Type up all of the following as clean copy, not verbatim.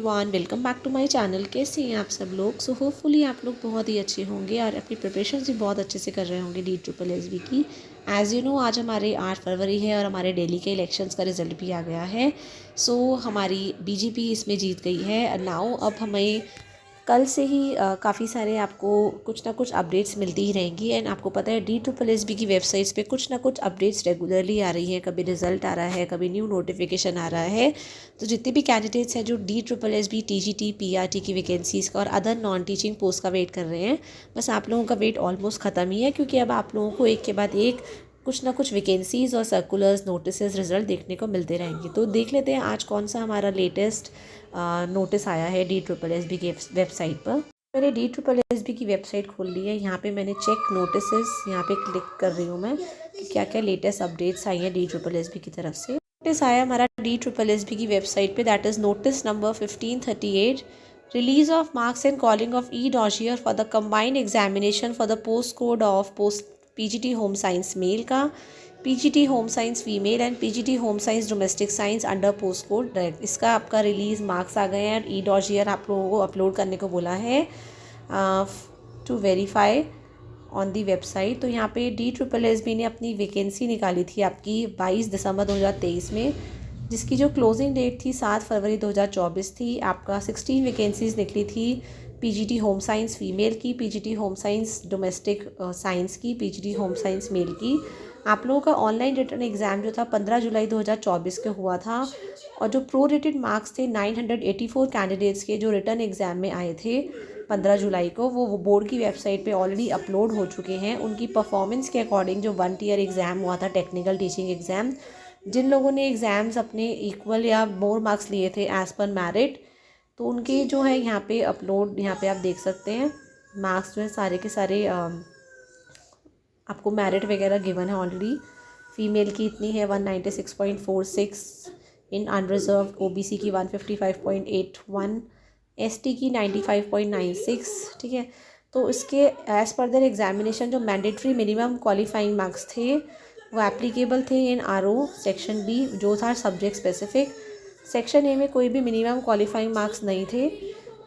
One welcome back to my channel. कैसे हैं आप सब लोग? सो होपफुली आप लोग बहुत ही अच्छे होंगे और अपनी प्रिपरेशन भी बहुत अच्छे से कर रहे होंगे DSSB की। एज़ यू नो आज हमारे 8 फरवरी है और हमारे दिल्ली के इलेक्शंस का रिज़ल्ट भी आ गया है। सो हमारी बीजेपी इसमें जीत गई है। नाउ अब हमें कल से ही काफ़ी सारे आपको कुछ ना कुछ अपडेट्स मिलती ही रहेंगी। एंड आपको पता है DSSB की वेबसाइट्स पे कुछ ना कुछ अपडेट्स रेगुलरली आ रही हैं। कभी रिजल्ट आ रहा है, कभी न्यू नोटिफिकेशन आ रहा है। तो जितने भी कैंडिडेट्स हैं जो DSSB TGT PRT की वैकेंसीज़ का और अदर नॉन टीचिंग पोस्ट का वेट कर रहे हैं, बस आप लोगों का वेट ऑलमोस्ट ख़त्म ही है, क्योंकि अब आप लोगों को एक के बाद एक कुछ ना कुछ वैकेंसीज़ और सर्कुलर्स नोटिस रिजल्ट देखने को मिलते रहेंगे। तो देख लेते हैं आज कौन सा हमारा लेटेस्ट नोटिस आया है DSSB की वेबसाइट पर। मैंने DSSB की वेबसाइट खोल ली है। यहाँ पे मैंने चेक नोटिसेस यहाँ पे क्लिक कर रही हूँ मैं कि क्या क्या लेटेस्ट अपडेट्स आई हैं DSSB की तरफ से। नोटिस आया हमारा DSSB की वेबसाइट पे, that is notice number 1538, release of marks and calling of dossier for the combined examination for the post code of post PGT home science male का, PGT home science female and PGT home science domestic science under post code direct. इसका आपका release marks आ गए हैं। डॉशियर आप लोगों को upload करने को बोला है to verify on the website. तो यहाँ पे DSSB ने अपनी वैकेंसी निकाली थी आपकी 22 दिसंबर 2023 में, जिसकी जो क्लोजिंग डेट थी 7 फरवरी 2024 थी। आपका 16 वैकेंसीज़ निकली थी PGT होम साइंस फीमेल की, PGT home science domestic science की, PGT होम साइंस मेल की। आप लोगों का ऑनलाइन रिटर्न एग्ज़ाम जो था 15 जुलाई 2024 के हुआ था, और जो प्रो रेटेड मार्क्स थे 984 कैंडिडेट्स के जो रिटर्न एग्ज़ाम में आए थे 15 जुलाई को, वो बोर्ड की वेबसाइट पे ऑलरेडी अपलोड हो चुके हैं। उनकी परफॉर्मेंस के अकॉर्डिंग जो 1 ईयर एग्ज़ाम हुआ था, टेक्निकल टीचिंग एग्ज़ाम, जिन लोगों ने एग्ज़ाम्स अपने इक्वल या मोर मार्क्स लिए थे एज़ पर मेरिट, तो उनके जो है यहाँ पे अपलोड, यहाँ पे आप देख सकते हैं मार्क्स जो है सारे के सारे आपको मेरिट वगैरह गिवन है ऑलरेडी। फीमेल की इतनी है 196.46, इन अनरिजर्व OBC की 155.81, ST की 95.96। ठीक है, तो इसके एज़ पर देयर एग्जामिनेशन जो मैंडेटरी मिनिमम क्वालिफाइंग मार्क्स थे वो एप्लीकेबल थे इन RO सेक्शन B, जो था सब्जेक्ट स्पेसिफिक। सेक्शन A में कोई भी मिनिमम क्वालिफाइंग मार्क्स नहीं थे।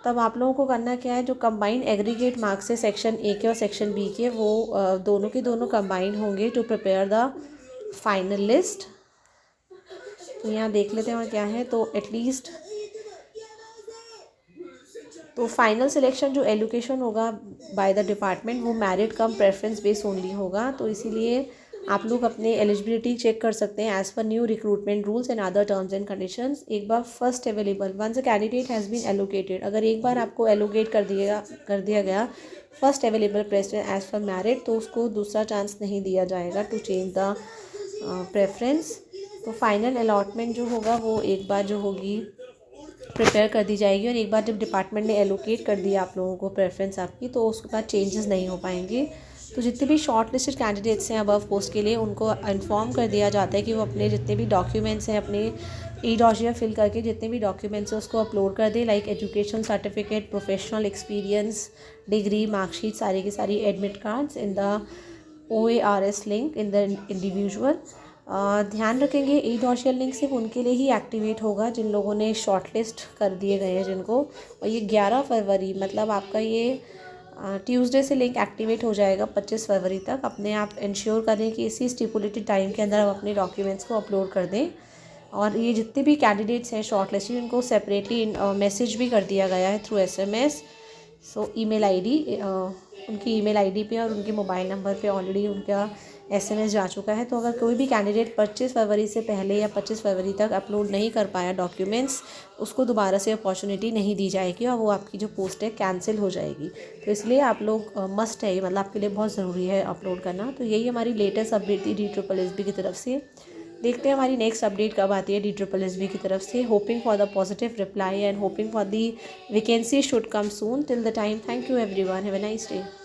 तब आप लोगों को करना क्या है, जो कंबाइंड एग्रीगेट मार्क्स है सेक्शन A के और सेक्शन B के, वो दोनों के दोनों कंबाइंड होंगे to prepare the final list. तो यहाँ देख लेते हैं और क्या है, तो एटलीस्ट तो फाइनल सिलेक्शन जो एलोकेशन होगा बाय द डिपार्टमेंट, वो मेरिट कम प्रेफरेंस बेस ओनली होगा। तो इसीलिए आप लोग अपने एलिजिबिलिटी चेक कर सकते हैं as per new recruitment rules and other terms and conditions. एक बार first available once a candidate has been allocated, अगर एक बार आपको एलोकेट कर दिया गया first available preference as per merit, तो उसको दूसरा चांस नहीं दिया जाएगा टू चेंज द प्रेफरेंस। तो फाइनल अलॉटमेंट जो होगा वो एक बार जो होगी प्रिपेयर कर दी जाएगी, और एक बार जब डिपार्टमेंट ने एलोकेट कर दिया आप लोगों को प्रेफरेंस आपकी, तो उसके बाद चेंजेस नहीं हो पाएंगे। तो जितने भी शॉर्ट लिस्टेड कैंडिडेट्स हैं अबव पोस्ट के लिए, उनको इन्फॉर्म कर दिया जाता है कि वो अपने जितने भी डॉक्यूमेंट्स हैं, अपने डॉशियर फिल करके जितने भी डॉक्यूमेंट्स हैं उसको अपलोड कर दे, like educational certificate, professional experience, degree, marksheet, सारी की सारी admit cards in the OARS link in the individual. ध्यान रखेंगे डॉशियल लिंक सिर्फ उनके लिए ही एक्टिवेट होगा जिन लोगों ने शॉर्टलिस्ट कर दिए गए हैं जिनको, और ये 11 फरवरी मतलब आपका ये ट्यूसडे से लिंक एक्टिवेट हो जाएगा 25 फरवरी तक। अपने आप इंश्योर करें कि इसी स्टिपुलेटेड टाइम के अंदर आप अपने डॉक्यूमेंट्स को अपलोड कर दें। और ये जितने भी कैंडिडेट्स हैं शॉर्टलिस्टेड, उनको सेपरेटली मैसेज भी कर दिया गया है थ्रू SMS। सो ईमेल आईडी उनकी ईमेल आईडी पे और उनके मोबाइल नंबर पे ऑलरेडी उनका SMS जा चुका है। तो अगर कोई भी कैंडिडेट 25 फरवरी से पहले या 25 फरवरी तक अपलोड नहीं कर पाया डॉक्यूमेंट्स, उसको दोबारा से अपॉर्चुनिटी नहीं दी जाएगी और वो आपकी जो पोस्ट है कैंसिल हो जाएगी। तो इसलिए आप लोग मस्ट है, मतलब आपके लिए बहुत ज़रूरी है अपलोड करना। तो यही हमारी लेटेस्ट अपडेट थी DSSB की तरफ से। देखते हैं हमारी नेक्स्ट अपडेट कब आती है DSSB की तरफ से। Hoping for the positive reply and hoping for the vacancy should come soon. Till the time, thank you everyone, have a nice day.